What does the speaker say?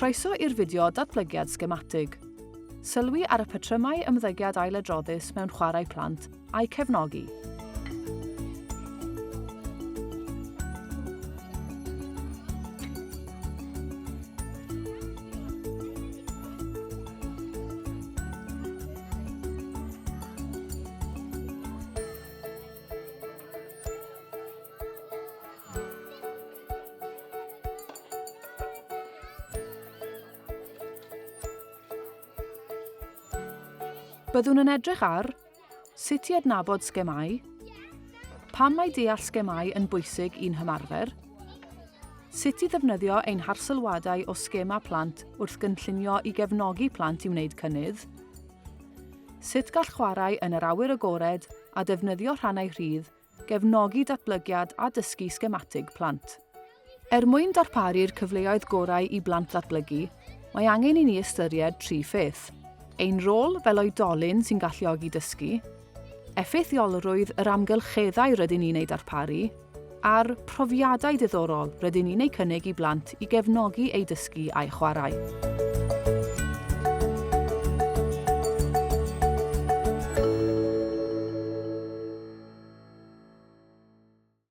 Croeso i'r fideo datblygiad sgematig. Sylwi ar y patrymau ymddygiad ailadroddus mewn chwarae plant a'i cefnogi. Byddwn yn edrych ar sut i adnabod sgemau, pam mae deall sgemau yn bwysig i'n hymarfer, sut i ddefnyddio ein harsylwadau o sgema plant wrth gynllunio i gefnogi plant i wneud cynnydd, sut gall chwarae yn yr awyr agored a defnyddio rhannau rhydd, gefnogi datblygiad a dysgu sgematig plant. Mwyn darparu'r cyfleoedd gorau i blant ddatblygu, mae angen i ni ystyried 3 pheth. Ein rôl fel oedolyn sy'n galluogi dysgu, effeithiolrwydd yr amgylcheddau rydyn ni'n ei darparu, a'r profiadau diddorol rydyn ni'n ei cynnig i blant i gefnogi ei dysgu a'i chwarae.